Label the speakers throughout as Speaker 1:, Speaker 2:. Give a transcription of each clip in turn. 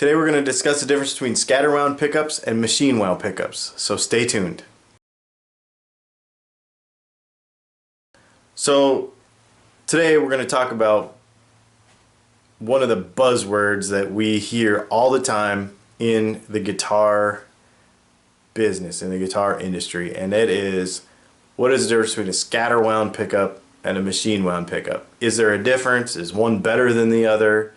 Speaker 1: Today we're going to discuss the difference between scatter wound pickups and machine wound pickups, so stay tuned. So today we're going to talk about one of the buzzwords that we hear all the time in the guitar business, in the guitar industry, and it is, what is the difference between a scatter wound pickup and a machine wound pickup? Is there a difference? Is one better than the other?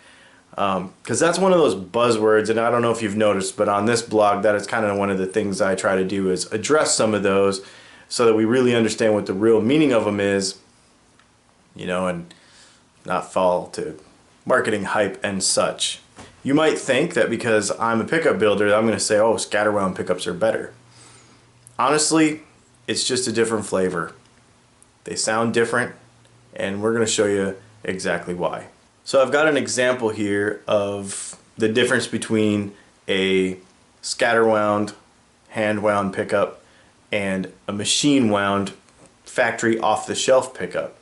Speaker 1: Because that's one of those buzzwords, and I don't know if you've noticed, but on this blog, that is kind of one of the things I try to do, is address some of those so that we really understand what the real meaning of them is, you know, and not fall to marketing hype and such. You might think that because I'm a pickup builder, I'm going to say, oh, scatter wound pickups are better. Honestly, it's just a different flavor. They sound different, and we're going to show you exactly why. So I've got an example here of the difference between a scatter wound, hand wound pickup and a machine wound factory off the shelf pickup.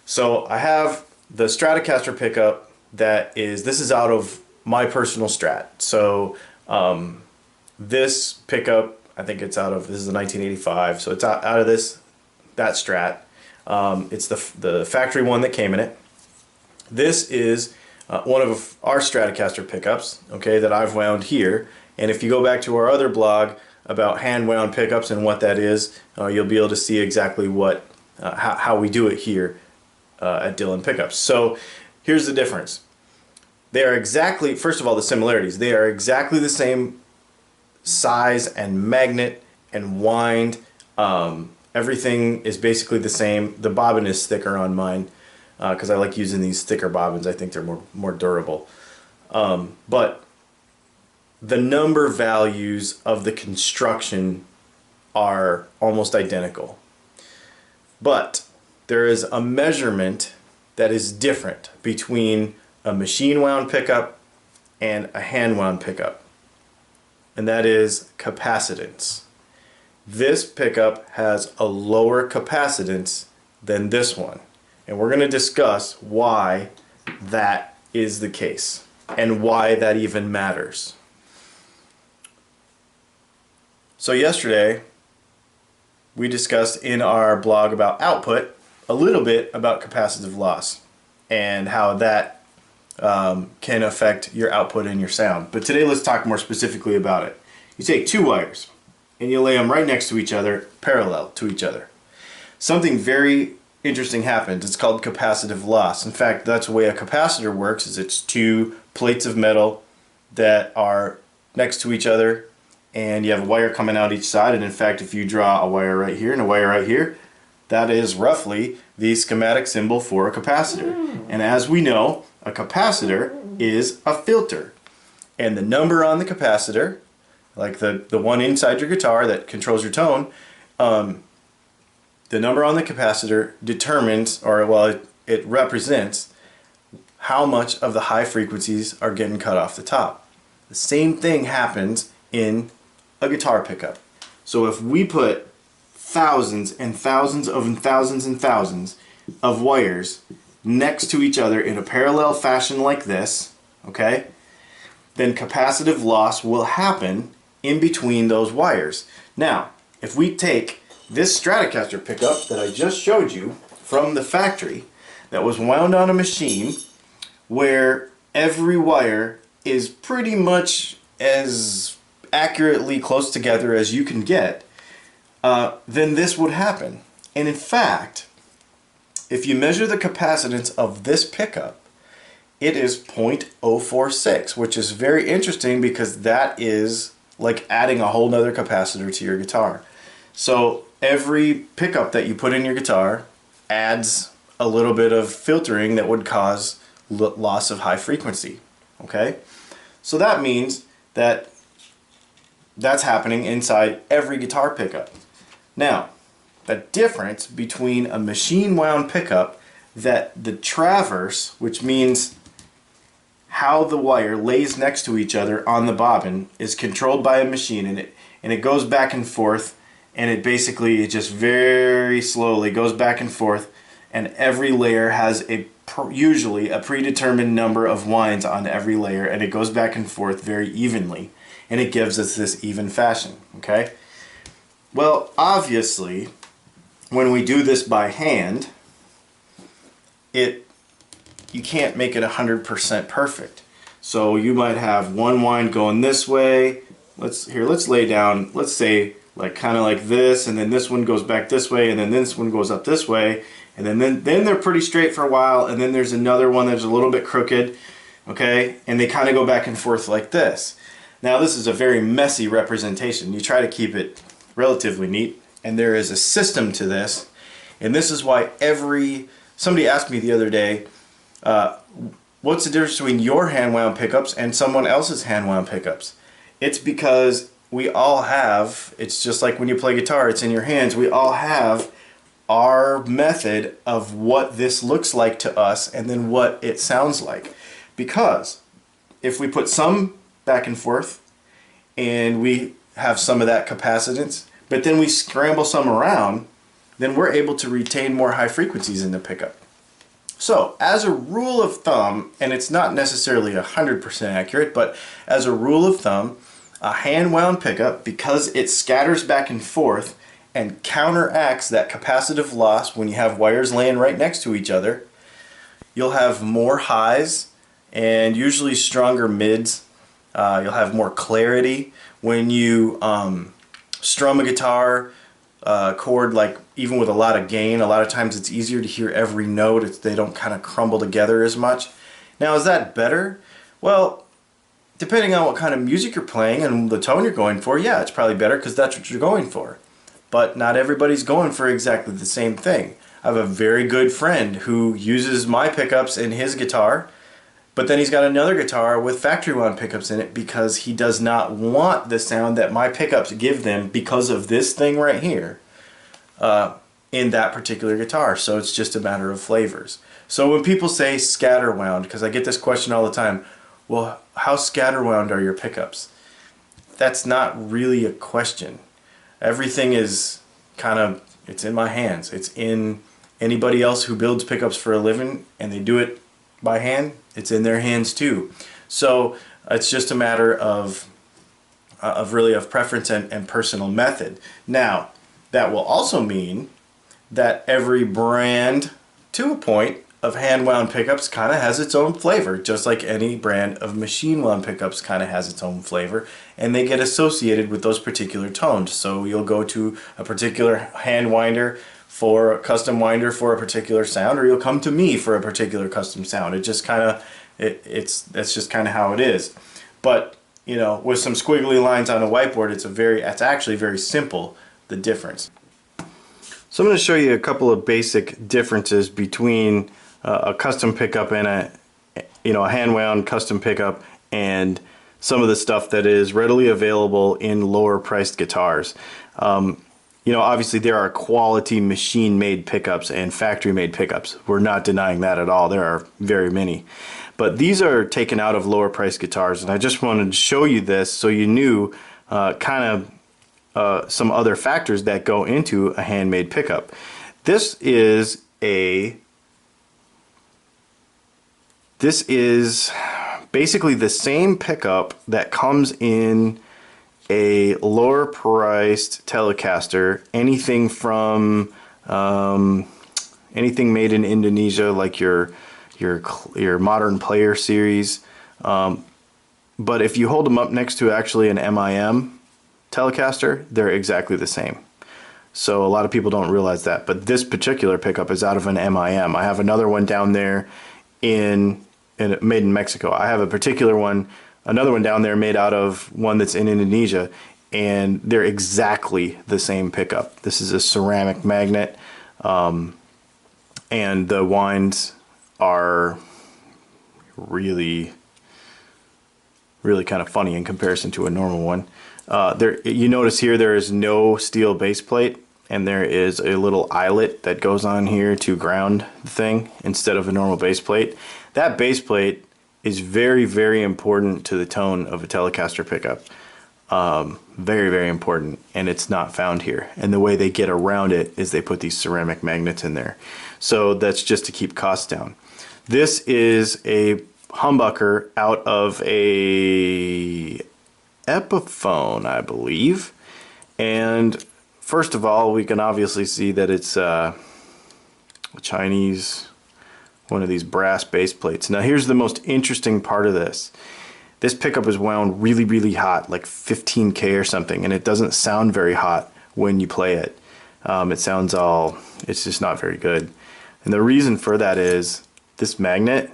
Speaker 1: So I have the Stratocaster pickup this is out of my personal Strat. So this pickup, I think it's out of, this is a 1985, so it's out of that Strat. It's the factory one that came in it. This is one of our Stratocaster pickups, okay, that I've wound here. And if you go back to our other blog about hand wound pickups and what that is, you'll be able to see exactly what how we do it here at Dylan Pickups. So here's the difference. They are exactly, first of all, the similarities. They are exactly the same size and magnet and wind. Everything is basically the same. The bobbin is thicker on mine, because I like using these thicker bobbins. I think they're more durable. But the number values of the construction are almost identical. But there is a measurement that is different between a machine wound pickup and a hand wound pickup, and that is capacitance. This pickup has a lower capacitance than this one. And we're going to discuss why that is the case and why that even matters. So yesterday we discussed in our blog about output a little bit about capacitive loss and how that can affect your output and your sound. But today let's talk more specifically about it. You take two wires and you lay them right next to each other, parallel to each other. Something very interesting happens. It's called capacitive loss. In fact, that's the way a capacitor works, is it's two plates of metal that are next to each other, and you have a wire coming out each side. And in fact, if you draw a wire right here and a wire right here, that is roughly the schematic symbol for a capacitor. And as we know, a capacitor is a filter, and the number on the capacitor, like the one inside your guitar that controls your tone, the number on the capacitor determines, or well, it represents how much of the high frequencies are getting cut off the top. The same thing happens in a guitar pickup. So if we put thousands and thousands and thousands and thousands of wires next to each other in a parallel fashion like this, okay, then capacitive loss will happen in between those wires. Now, if we take this Stratocaster pickup that I just showed you from the factory that was wound on a machine where every wire is pretty much as accurately close together as you can get, then this would happen. And in fact, if you measure the capacitance of this pickup, it is 0.046, which is very interesting because that is like adding a whole nother capacitor to your guitar. So every pickup that you put in your guitar adds a little bit of filtering that would cause loss of high frequency. Okay? So that means that that's happening inside every guitar pickup. Now, the difference between a machine wound pickup, that the traverse, which means how the wire lays next to each other on the bobbin, is controlled by a machine, and it goes back and forth, and it just very slowly goes back and forth, and every layer has usually a predetermined number of winds on every layer, and it goes back and forth very evenly, and it gives us this even fashion, okay? Well, obviously, when we do this by hand, you can't make it 100% perfect. So you might have one wind going this way. Let's lay down, let's say like kind of like this, and then this one goes back this way, and then this one goes up this way, and then they're pretty straight for a while, and then there's another one that's a little bit crooked, okay? And they kind of go back and forth like this. Now this is a very messy representation. You try to keep it relatively neat, and there is a system to this, and this is why somebody asked me the other day, what's the difference between your hand wound pickups and someone else's hand wound pickups? It's because we all have, it's just like when you play guitar, it's in your hands, we all have our method of what this looks like to us and then what it sounds like. Because if we put some back and forth and we have some of that capacitance, but then we scramble some around, then we're able to retain more high frequencies in the pickup. So as a rule of thumb, and it's not necessarily 100% accurate, but as a rule of thumb, a hand wound pickup, because it scatters back and forth and counteracts that capacitive loss when you have wires laying right next to each other, you'll have more highs and usually stronger mids. You'll have more clarity when you strum a guitar chord, like even with a lot of gain. A lot of times it's easier to hear every note. They don't kind of crumble together as much. Now, is that better? Well, depending on what kind of music you're playing and the tone you're going for, yeah, it's probably better because that's what you're going for. But not everybody's going for exactly the same thing. I have a very good friend who uses my pickups in his guitar, but then he's got another guitar with factory wound pickups in it because he does not want the sound that my pickups give them because of this thing right here in that particular guitar. So it's just a matter of flavors. So when people say scatter wound, because I get this question all the time, well, how scatter wound are your pickups? That's not really a question. Everything is kind of, it's in my hands. It's in anybody else who builds pickups for a living and they do it by hand. It's in their hands too. So it's just a matter of preference and personal method. Now, that will also mean that every brand, to a point, of hand wound pickups kind of has its own flavor, just like any brand of machine wound pickups kind of has its own flavor, and they get associated with those particular tones. So you'll go to a particular hand winder for a custom winder for a particular sound, or you'll come to me for a particular custom sound. It just kind of that's just kind of how it is. But you know, with some squiggly lines on a whiteboard, it's actually very simple, the difference. So I'm going to show you a couple of basic differences between a custom pickup and a hand wound custom pickup and some of the stuff that is readily available in lower priced guitars. You know, obviously there are quality machine made pickups and factory made pickups. We're not denying that at all. There are very many. But these are taken out of lower priced guitars, and I just wanted to show you this so you knew kind of some other factors that go into a handmade pickup. This is basically the same pickup that comes in a lower priced Telecaster, anything from anything made in Indonesia, like your Modern Player series. But if you hold them up next to actually an MIM Telecaster, they're exactly the same. So a lot of people don't realize that, but this particular pickup is out of an MIM. I have another one down there made in Mexico. I have a particular one, another one down there made out of one that's in Indonesia, and they're exactly the same pickup. This is a ceramic magnet, and the winds are really kind of funny in comparison to a normal one. You notice here there is no steel base plate, and there is a little eyelet that goes on here to ground the thing instead of a normal base plate. That base plate is very, very important to the tone of a Telecaster pickup. Very, very important, and it's not found here. And the way they get around it is they put these ceramic magnets in there. So that's just to keep costs down. This is a humbucker out of a Epiphone, I believe. And first of all, we can obviously see that it's a Chinese, one of these brass base plates. Now here's the most interesting part of this. This pickup is wound really, really hot, like 15K or something, and it doesn't sound very hot when you play it. It sounds it's just not very good. And the reason for that is this magnet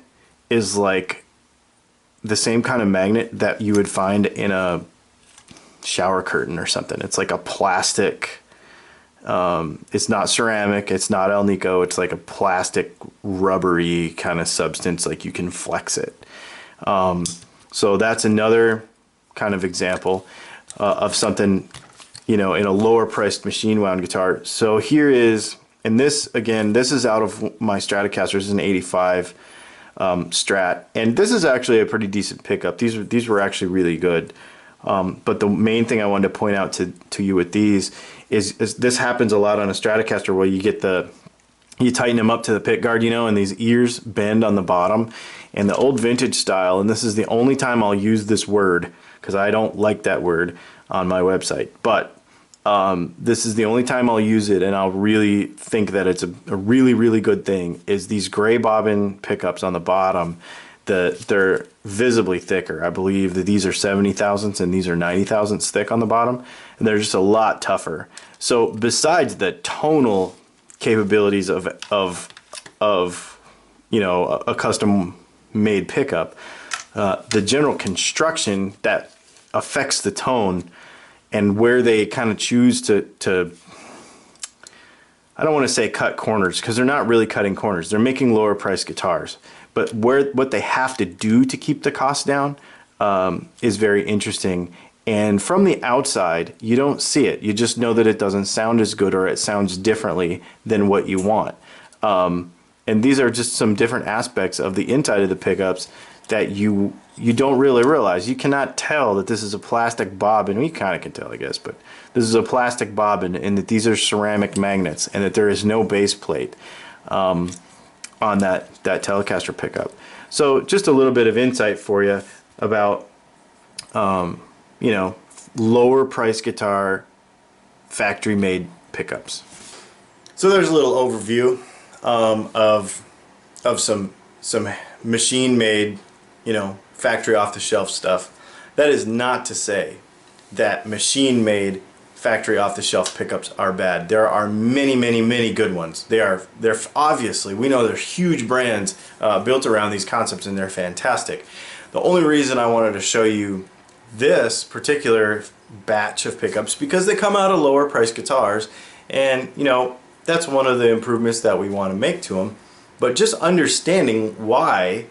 Speaker 1: is like the same kind of magnet that you would find in a shower curtain or something. It's like a plastic, it's not ceramic, it's not Alnico, it's like a plastic rubbery kind of substance, like you can flex it. So that's another kind of example of something, you know, in a lower priced machine wound guitar. So here is, and this again, this is out of my Stratocaster. This is an 85 Strat, and this is actually a pretty decent pickup. These were actually really good. But the main thing I wanted to point out to you with these is this happens a lot on a Stratocaster, where you tighten them up to the pick guard, you know, and these ears bend on the bottom. And the old vintage style, and this is the only time I'll use this word because I don't like that word on my website, but this is the only time I'll use it, and I'll really think that it's a really, really good thing, is these gray bobbin pickups on the bottom. They're visibly thicker. I believe that these are 70 thousandths and these are 90 thousandths thick on the bottom, and they're just a lot tougher. So besides the tonal capabilities of you know, a custom made pickup, the general construction that affects the tone and where they kind of choose to I don't want to say cut corners, because they're not really cutting corners. They're making lower priced guitars, but what they have to do to keep the cost down is very interesting. And from the outside, you don't see it. You just know that it doesn't sound as good, or it sounds differently than what you want. And these are just some different aspects of the inside of the pickups that you don't really realize. You cannot tell that this is a plastic bobbin. You kind of can tell, I guess, but this is a plastic bobbin, and that these are ceramic magnets, and that there is no base plate on that Telecaster pickup. So just a little bit of insight for you about you know, lower price guitar factory made pickups. So there's a little overview of some machine made, you know, factory off the shelf stuff. That is not to say that machine made factory off the shelf pickups are bad. There are many, many, many good ones. They're obviously, we know there's huge brands built around these concepts, and they're fantastic. The only reason I wanted to show you this particular batch of pickups because they come out of lower priced guitars, and you know, that's one of the improvements that we want to make to them. But just understanding why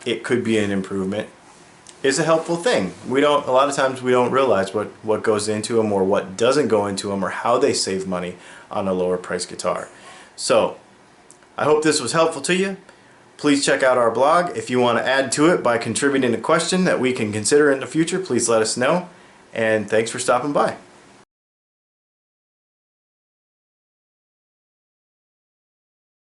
Speaker 1: it could be an improvement is a helpful thing. A lot of times we don't realize what goes into them, or what doesn't go into them, or how they save money on a lower priced guitar. So I hope this was helpful to you. Please check out our blog. If you want to add to it by contributing a question that we can consider in the future, please let us know. And thanks for stopping by.